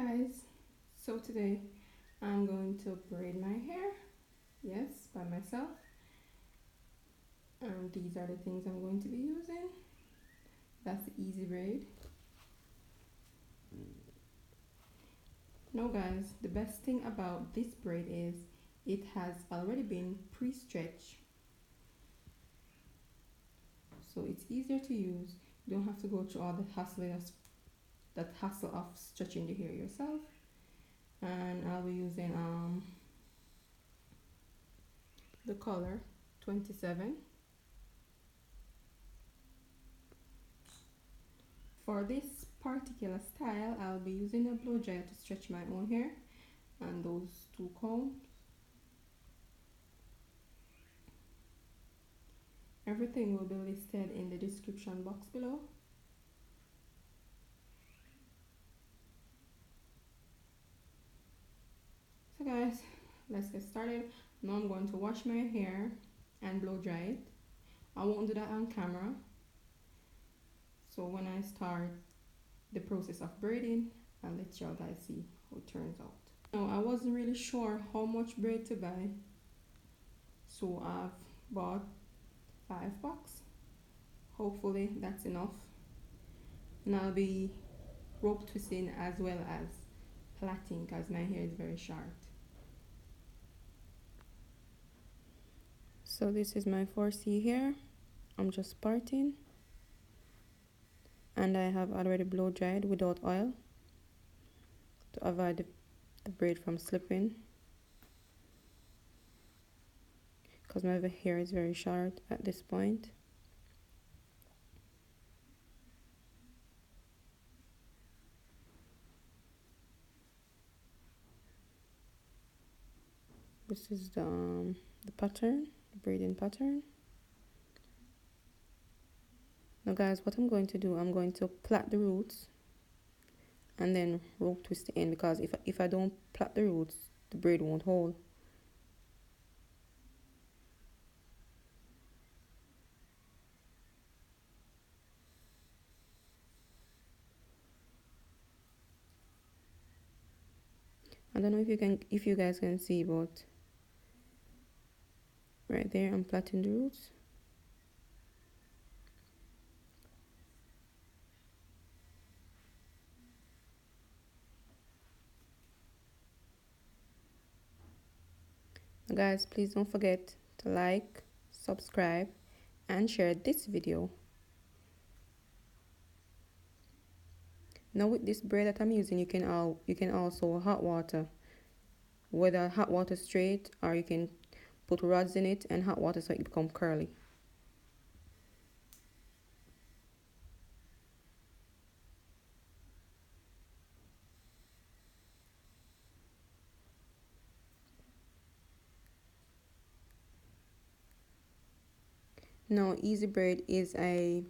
Guys, so today I'm going to braid my hair, yes, by myself, and these are the things I'm going to be using. That's the Ezbraid. Now guys, the best thing about this braid is it has already been pre-stretched, so it's easier to use. You don't have to go through all that hassle of stretching the hair yourself. And I'll be using the color 27. For this particular style, I'll be using a blow dryer to stretch my own hair and those two combs. Everything will be listed in the description box below. So guys, let's get started. Now I'm going to wash my hair and blow dry it. I won't do that on camera. So when I start the process of braiding, I'll let y'all guys see how it turns out. Now I wasn't really sure how much braid to buy, so I've bought 5 bucks. Hopefully that's enough. And I'll be rope twisting as well as plaiting because my hair is very short. So this is my 4C hair. I'm just parting, and I have already blow dried without oil to avoid the braid from slipping, because my hair is very short at this point. This is the pattern, the braiding pattern. Now guys, what I'm going to do, I'm going to plait the roots and then rope twist the end, because if I don't plait the roots, the braid won't hold. I don't know if you guys can see, but right there I'm plaiting the roots. Now guys, please don't forget to like, subscribe, and share this video. Now with this braid that I'm using, you can also hot water, whether hot water straight, or you can put rods in it and hot water so it become curly. Now Ezbraid is a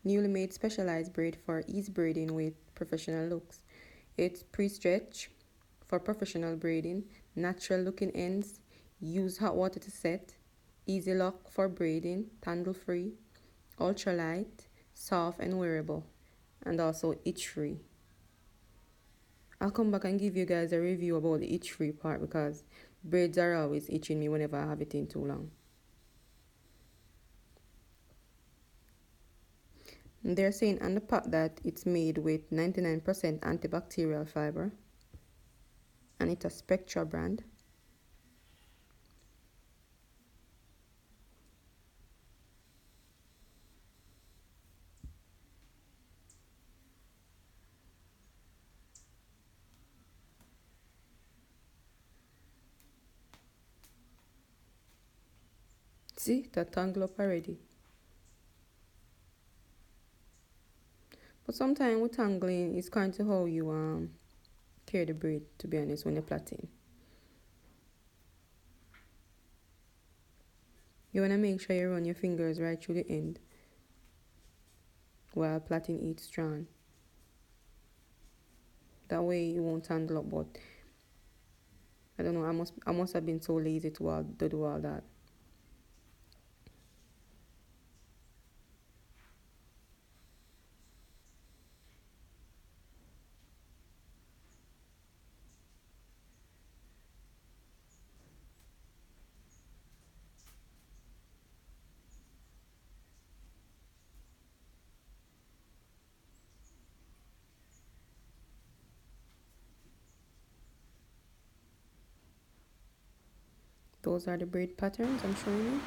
newly made specialized braid for ease braiding with professional looks. It's pre-stretch for professional braiding, natural looking ends, use hot water to set, easy lock for braiding, tangle free, ultra light, soft and wearable, and also itch free. I'll come back and give you guys a review about the itch free part, because braids are always itching me whenever I have it in too long. They're saying on the pack that it's made with 99% antibacterial fiber, and it's a Spectra brand. See, that tangle up already. But sometimes with tangling, it's kind to how you carry the braid, to be honest, when you're plaiting. You want to make sure you run your fingers right through the end while plaiting each strand. That way you won't tangle up, but I don't know, I must have been so lazy to do all that. those are the braid patterns I'm showing you.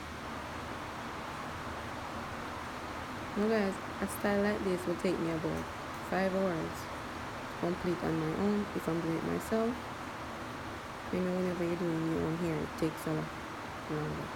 Now guys, a style like this will take me about 5 hours to complete on my own if I'm doing it myself. You know, whenever you're doing your own hair, it takes a lot longer.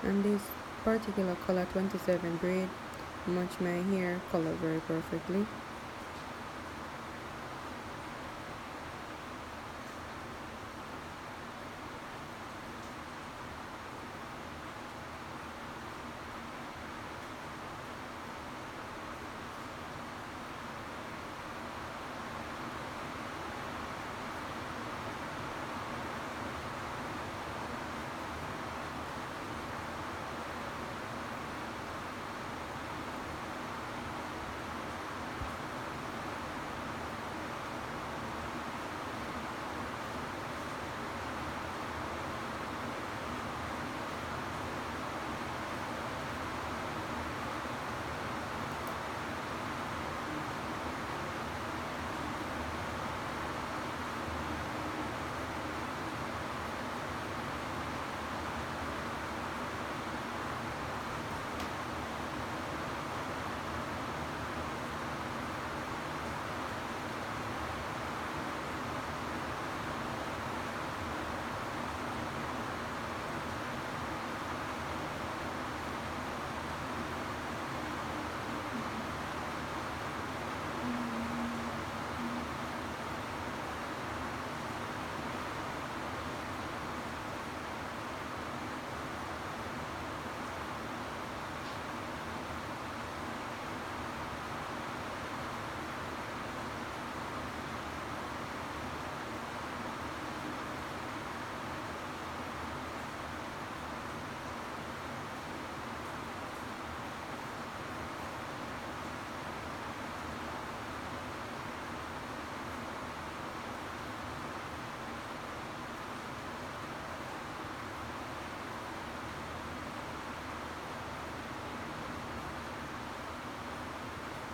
And this particular color 27 braid match my hair color very perfectly.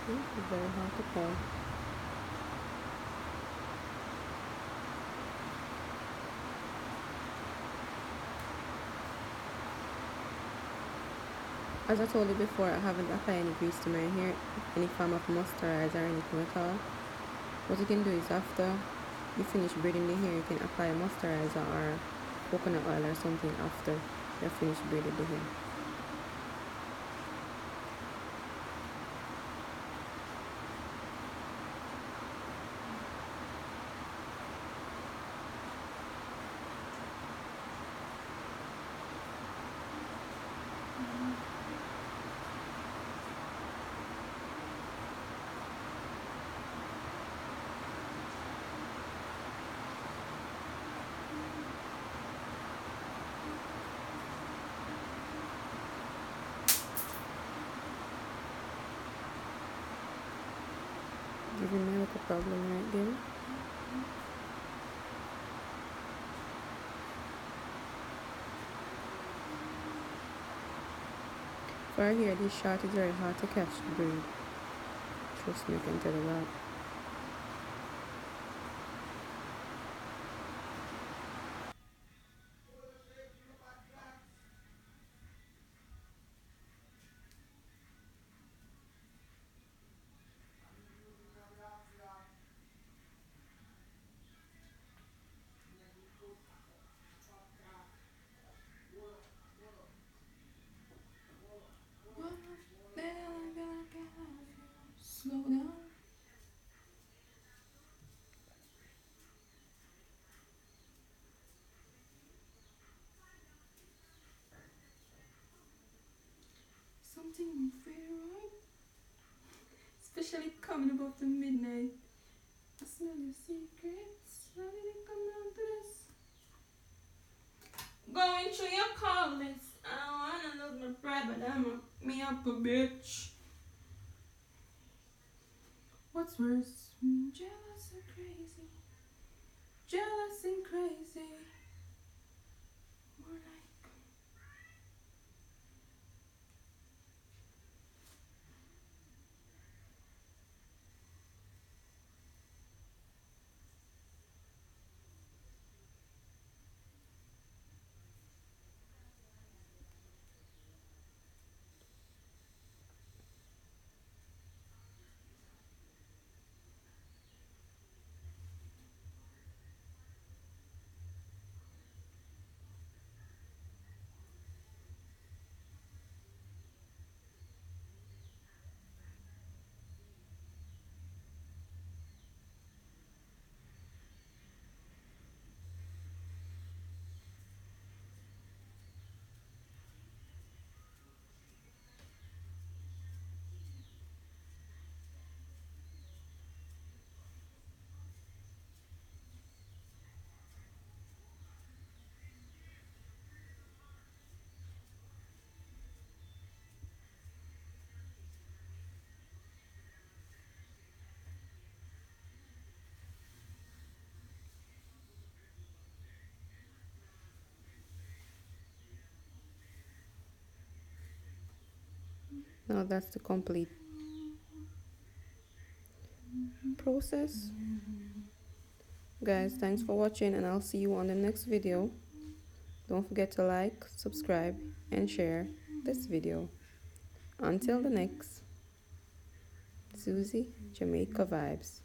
It's very hard to pull. As I told you before, I haven't applied any grease to my hair, any form of moisturizer or anything at all. What you can do is after you finish braiding the hair, you can apply a moisturizer or coconut oil or something after you finish braiding the hair. Giving me like a problem right there. For here, this shot is very hard to catch the braid. Trust me, I can tell you that. Slow down. Something won't feel right. Especially coming above the midnight. I smell your secrets. How did it come down to this? Going through your but me up a bitch. What's worse? Jealous and crazy. Jealous and crazy. More like. Now that's the complete process. Guys, thanks for watching and I'll see you on the next video. Don't forget to like, subscribe and share this video. Until the next, Susie Jamaica Vibes.